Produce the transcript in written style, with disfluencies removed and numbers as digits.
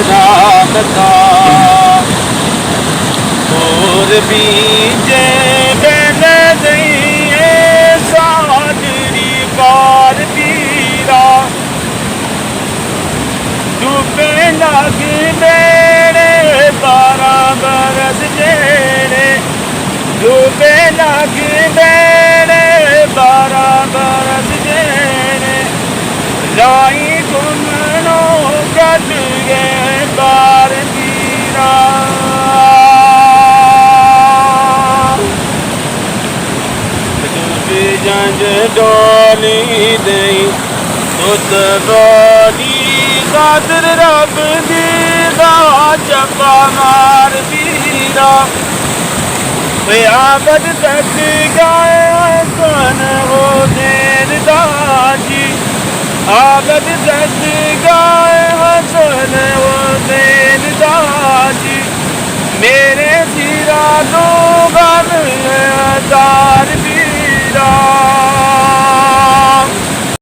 राम का और बीजे बन गई सादरी बार पीरा डूबे लग बेड़े 12 बरस जेड़े डूबे लग बेड़े 12 बरस जेड़े जाई घुमनो कट गए बार पीरा जंज डोली दई तुत डोली कादर रब दी दा चपा मार पीरा आबद तक गाए कन हो देर दाजी आबद तक गाए